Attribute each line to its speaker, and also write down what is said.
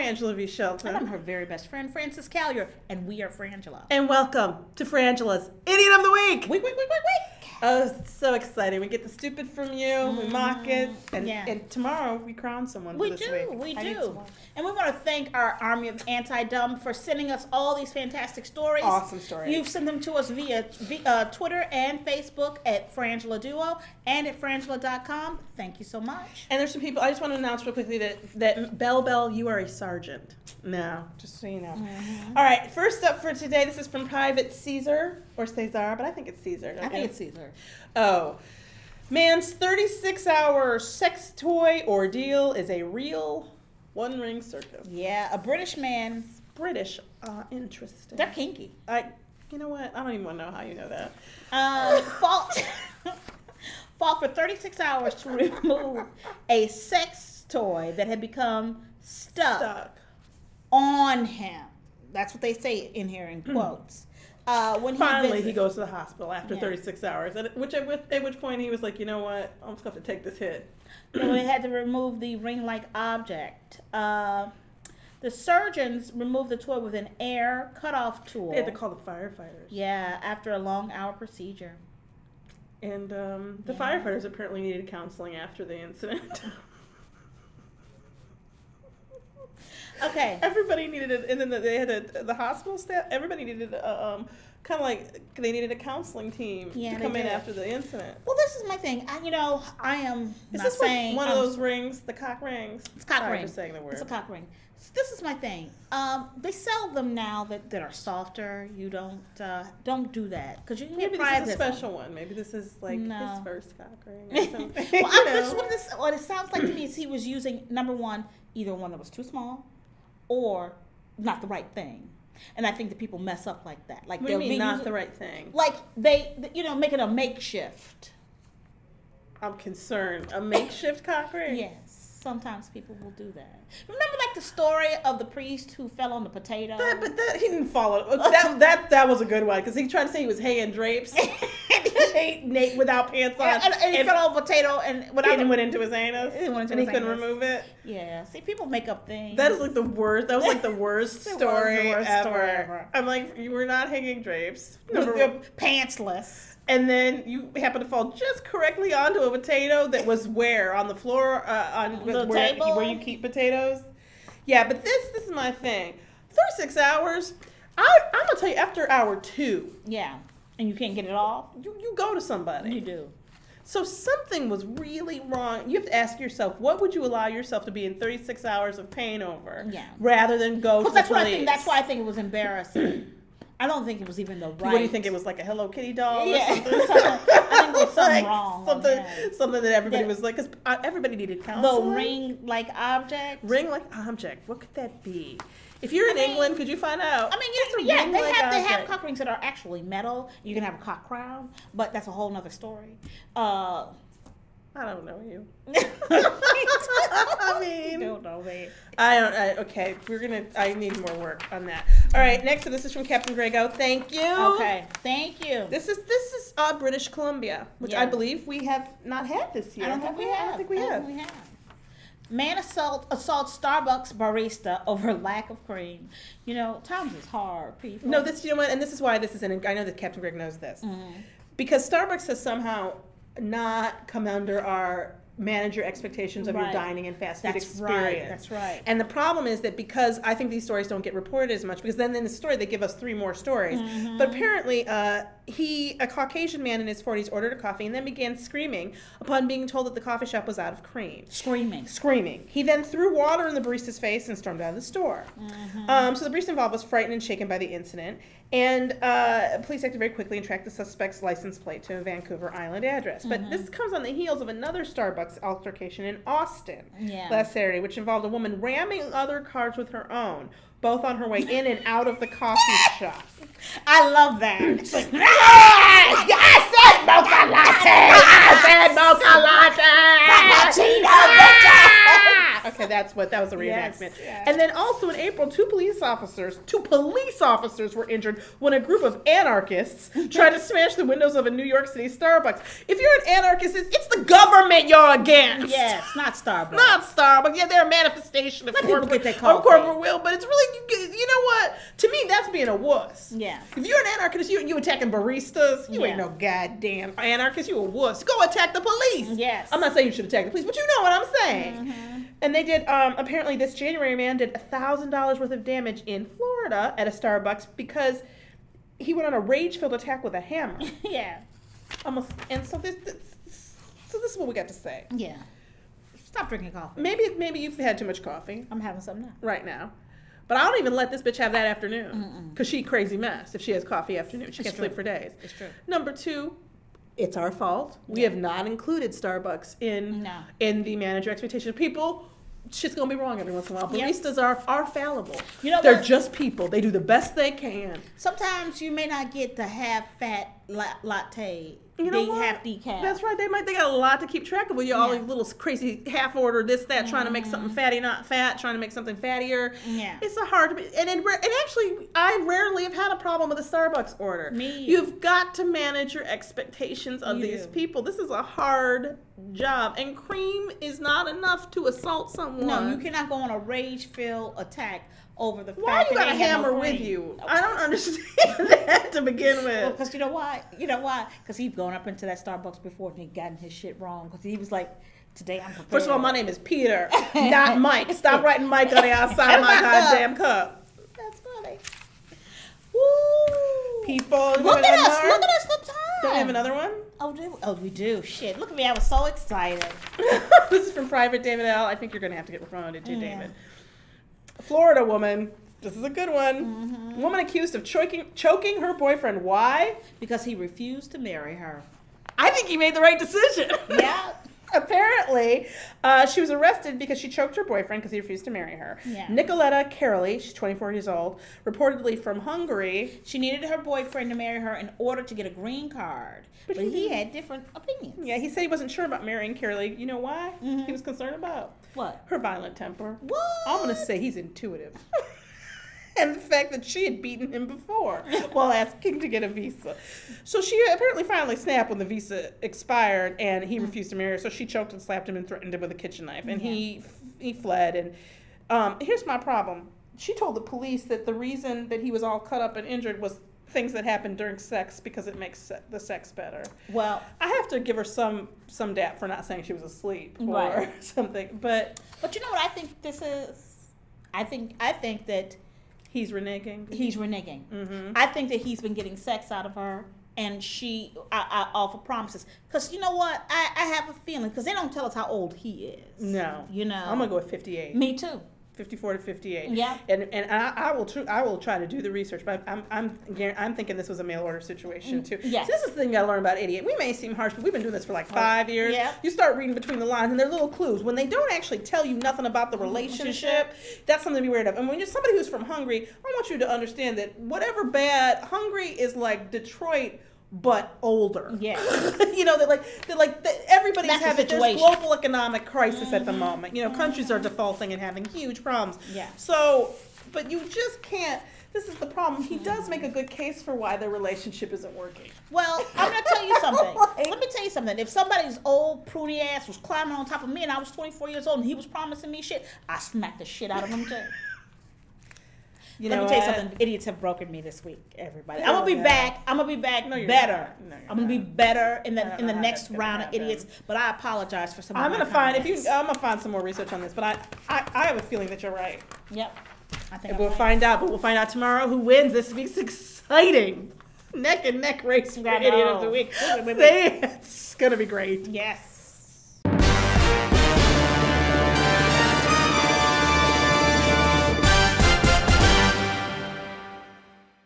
Speaker 1: Angela V. Shelton.
Speaker 2: And I'm her very best friend, Frances Callier, and we are Frangela.
Speaker 1: And welcome to Frangela's Idiot of the Week.
Speaker 2: Week.
Speaker 1: Oh, it's so exciting. We get the stupid from you, we mock it, and tomorrow we crown someone for this week.
Speaker 2: We do. And we want to thank our army of anti-dumb for sending us all these fantastic stories.
Speaker 1: Awesome stories.
Speaker 2: You've sent them to us via Twitter and Facebook at Frangela Duo and at frangela.com. Thank you so much.
Speaker 1: And there's some people, I just want to announce real quickly that Bell, you are a sergeant. No, just so you know. All right, first up for today, this is from Private Ceasar, or Ceasar, but I think it's Ceasar.
Speaker 2: I think it's Ceasar.
Speaker 1: Oh. Man's 36-hour sex toy ordeal is a real one-ring circus.
Speaker 2: Yeah, a British man.
Speaker 1: British. Interesting.
Speaker 2: They're kinky.
Speaker 1: You know what? I don't even want to know how you know that.
Speaker 2: Fought for 36 hours to remove a sex toy that had become stuck on him. That's what they say in here in quotes. When
Speaker 1: Finally, he goes to the hospital after 36 hours, at which point he was like, you know what? I'm just going to have to take this hit.
Speaker 2: So they had to remove the ring-like object. The surgeons removed the toy with an air cut-off tool.
Speaker 1: They had to call the firefighters.
Speaker 2: Yeah, after a long-hour procedure.
Speaker 1: And the firefighters apparently needed counseling after the incident.
Speaker 2: Okay.
Speaker 1: Everybody needed it, and then they had the hospital staff. Everybody needed kind of like they needed a counseling team to come in after the incident.
Speaker 2: Well, this is my thing. I am not saying
Speaker 1: one of those rings, the cock rings.
Speaker 2: It's cock ring.
Speaker 1: For saying the word.
Speaker 2: It's a cock ring. This is my thing. They sell them now that are softer. You don't do that because you can get
Speaker 1: Maybe this is a special one. Maybe this is like his first cock ring or something.
Speaker 2: What it sounds like to me is he was using, number one, either one that was too small or not the right thing. And I think that people mess up like that. Like
Speaker 1: what do you mean not the right thing?
Speaker 2: Like they make it a makeshift.
Speaker 1: I'm concerned. A makeshift cock ring?
Speaker 2: Yes. Sometimes people will do that. Remember, like the story of the priest who fell on the potato.
Speaker 1: But he didn't follow. That was a good one because he tried to say he was hanging drapes, Nate without pants on,
Speaker 2: and he fell on a potato and
Speaker 1: went into his anus, and he couldn't remove it.
Speaker 2: Yeah, see, people make up things.
Speaker 1: That is like the worst. That was like the worst story ever. I'm like, you were not hanging drapes.
Speaker 2: You're pantsless.
Speaker 1: And then you happen to fall just correctly onto a potato that was where? On the floor? On
Speaker 2: the table?
Speaker 1: Where you keep potatoes? Yeah, but this is my thing. 36 hours, I'm going to tell you, after hour 2.
Speaker 2: Yeah, and you can't get it off?
Speaker 1: You go to somebody.
Speaker 2: You do.
Speaker 1: So something was really wrong. You have to ask yourself, what would you allow yourself to be in 36 hours of pain over?
Speaker 2: Yeah.
Speaker 1: Rather than go to the police.
Speaker 2: That's why I think it was embarrassing. I don't think it was even the right.
Speaker 1: What do you think it was, like a Hello Kitty doll?
Speaker 2: Yeah, I think there was something wrong.
Speaker 1: Something that everybody was like, because everybody needed counseling.
Speaker 2: The ring-like object.
Speaker 1: Ring-like object. What could that be? If you're in England, could you find out?
Speaker 2: They have cock rings that are actually metal. You can have a cock crown, but that's a whole nother story.
Speaker 1: I don't know you.
Speaker 2: I mean, you don't know me.
Speaker 1: Okay, I need more work on that. All right, next, this is from Captain Grego. Thank you.
Speaker 2: Okay, thank you.
Speaker 1: This is British Columbia, which I believe we have not had this year.
Speaker 2: I don't think we have. Man assaults Starbucks barista over lack of cream. Times is hard, people.
Speaker 1: No, you know what, and this is why this is I know that Captain Greg knows this. Because Starbucks has somehow not come under our manager expectations of your dining and fast food experience.
Speaker 2: That's right.
Speaker 1: And the problem is that because I think these stories don't get reported as much, because then in the story they give us 3 more stories. But apparently a Caucasian man in his 40s ordered a coffee and then began screaming upon being told that the coffee shop was out of cream. Screaming. He then threw water in the barista's face and stormed out of the store. So the barista involved was frightened and shaken by the incident. And police acted very quickly and tracked the suspect's license plate to a Vancouver Island address. But this comes on the heels of another Starbucks altercation in Austin last Saturday, which involved a woman ramming other cars with her own, both on her way in and out of the coffee shop.
Speaker 2: I love that. It's like,
Speaker 1: I said mocha latte! I said mocha latte!
Speaker 2: Cappuccino, bitch!
Speaker 1: Okay, that was a reenactment.
Speaker 2: Yes.
Speaker 1: And then also in April, two police officers were injured when a group of anarchists tried to smash the windows of a New York City Starbucks. If you're an anarchist, it's the government you're against.
Speaker 2: Yes, not Starbucks.
Speaker 1: Not Starbucks. Yeah, they're a manifestation of corporate will, but it's really, you know what? To me, that's being a wuss.
Speaker 2: Yeah.
Speaker 1: If you're an anarchist, you attacking baristas, you ain't no goddamn anarchist, you a wuss. Go attack the police.
Speaker 2: Yes.
Speaker 1: I'm not saying you should attack the police, but you know what I'm saying. And they did, apparently this January, a man did $1,000 worth of damage in Florida at a Starbucks because he went on a rage-filled attack with a hammer.
Speaker 2: Yeah.
Speaker 1: And so this is what we got to say.
Speaker 2: Yeah. Stop drinking coffee.
Speaker 1: Maybe you've had too much coffee.
Speaker 2: I'm having some now.
Speaker 1: Right now. But I don't even let this bitch have that afternoon. Because she crazy mess if she has coffee afternoon. She can't sleep for days.
Speaker 2: It's true.
Speaker 1: Number two, it's our fault. We have not included Starbucks in the manager expectations. People, shit's going to be wrong every once in a while. Baristas are fallible.
Speaker 2: You know
Speaker 1: They're
Speaker 2: what?
Speaker 1: just people. They do the best they can.
Speaker 2: Sometimes you may not get the half-fat latte.
Speaker 1: You know what?
Speaker 2: Half decaf.
Speaker 1: That's right. They got a lot to keep track of. You all these little crazy half order this that trying to make something fatty not fat, trying to make something fattier.
Speaker 2: Yeah.
Speaker 1: It's a hard and actually I rarely have had a problem with a Starbucks order.
Speaker 2: Me.
Speaker 1: You've got to manage your expectations of these people. This is a hard job, and cream is not enough to assault someone.
Speaker 2: No, you cannot go on a rage-filled attack over the fact
Speaker 1: Why you
Speaker 2: that
Speaker 1: got a
Speaker 2: they have
Speaker 1: hammer
Speaker 2: no
Speaker 1: with
Speaker 2: cream.
Speaker 1: you? I don't understand that to begin with.
Speaker 2: Well, because you know why? Because he's gone up into that Starbucks before and he gotten his shit wrong. Because he was like, today I'm prepared.
Speaker 1: First of all, my name is Peter, not Mike. Stop writing Mike on the outside of my goddamn cup.
Speaker 2: That's funny. Woo!
Speaker 1: People,
Speaker 2: Look at us. Look at us the time.
Speaker 1: Don't we have another one?
Speaker 2: Oh, we do. Shit. Look at me. I was so excited.
Speaker 1: This is from Private David L. I think you're going to have to get promoted too, David. Florida woman. This is a good one. Woman accused of choking her boyfriend. Why?
Speaker 2: Because he refused to marry her.
Speaker 1: I think he made the right decision.
Speaker 2: Yeah.
Speaker 1: Apparently, she was arrested because she choked her boyfriend because he refused to marry her.
Speaker 2: Yeah.
Speaker 1: Nicoletta Karoli, she's 24 years old, reportedly from Hungary.
Speaker 2: She needed her boyfriend to marry her in order to get a green card. But he had different opinions.
Speaker 1: Yeah, he said he wasn't sure about marrying Karoli. You know why?
Speaker 2: Mm-hmm.
Speaker 1: He was concerned about
Speaker 2: What?
Speaker 1: her violent temper.
Speaker 2: What?
Speaker 1: I'm going to say he's intuitive. And the fact that she had beaten him before while asking to get a visa. So she apparently finally snapped when the visa expired and he refused to marry her. So she choked and slapped him and threatened him with a kitchen knife. And he fled. And here's my problem. She told the police that the reason that he was all cut up and injured was things that happened during sex because it makes the sex better.
Speaker 2: Well,
Speaker 1: I have to give her some dap for not saying she was asleep or something. But
Speaker 2: you know what I think this is? I think that
Speaker 1: he's reneging.
Speaker 2: He's reneging.
Speaker 1: Mm-hmm.
Speaker 2: I think that he's been getting sex out of her, and I offer promises. Because you know what? I have a feeling, because they don't tell us how old he is.
Speaker 1: No.
Speaker 2: You know.
Speaker 1: I'm going to go with 58.
Speaker 2: Me too.
Speaker 1: 54 to 58.
Speaker 2: Yeah.
Speaker 1: And I will try to do the research, but I'm thinking this was a mail order situation too.
Speaker 2: Yeah.
Speaker 1: So this is the thing I learned about idiot. We may seem harsh, but we've been doing this for like 5 years.
Speaker 2: Yeah.
Speaker 1: You start reading between the lines, and they're little clues. When they don't actually tell you nothing about the relationship, that's something to be worried of. And when you're somebody who's from Hungary, I want you to understand that whatever bad, Hungary is like Detroit, but older.
Speaker 2: Yeah.
Speaker 1: You know, everybody's
Speaker 2: That's the
Speaker 1: having, there's
Speaker 2: situation.
Speaker 1: global economic crisis at the moment. You know, countries are defaulting and having huge problems.
Speaker 2: Yeah.
Speaker 1: So, but you just can't, this is the problem. He does make a good case for why their relationship isn't working.
Speaker 2: Well, I'm going to tell you something. Let me tell you something. If somebody's old, pruny ass was climbing on top of me and I was 24 years old and he was promising me shit, I smacked the shit out of him too. Let me tell you something. Idiots have broken me this week, everybody. I'm gonna be back. I'm gonna be back better. I'm gonna be better in the next round of idiots. But I apologize for some.
Speaker 1: I'm gonna find some more research on this. But I have a feeling that you're right.
Speaker 2: Yep. I think
Speaker 1: we'll find out. But we'll find out tomorrow who wins this week's exciting neck and neck race for Idiot of the Week. It's gonna be great.
Speaker 2: Yes.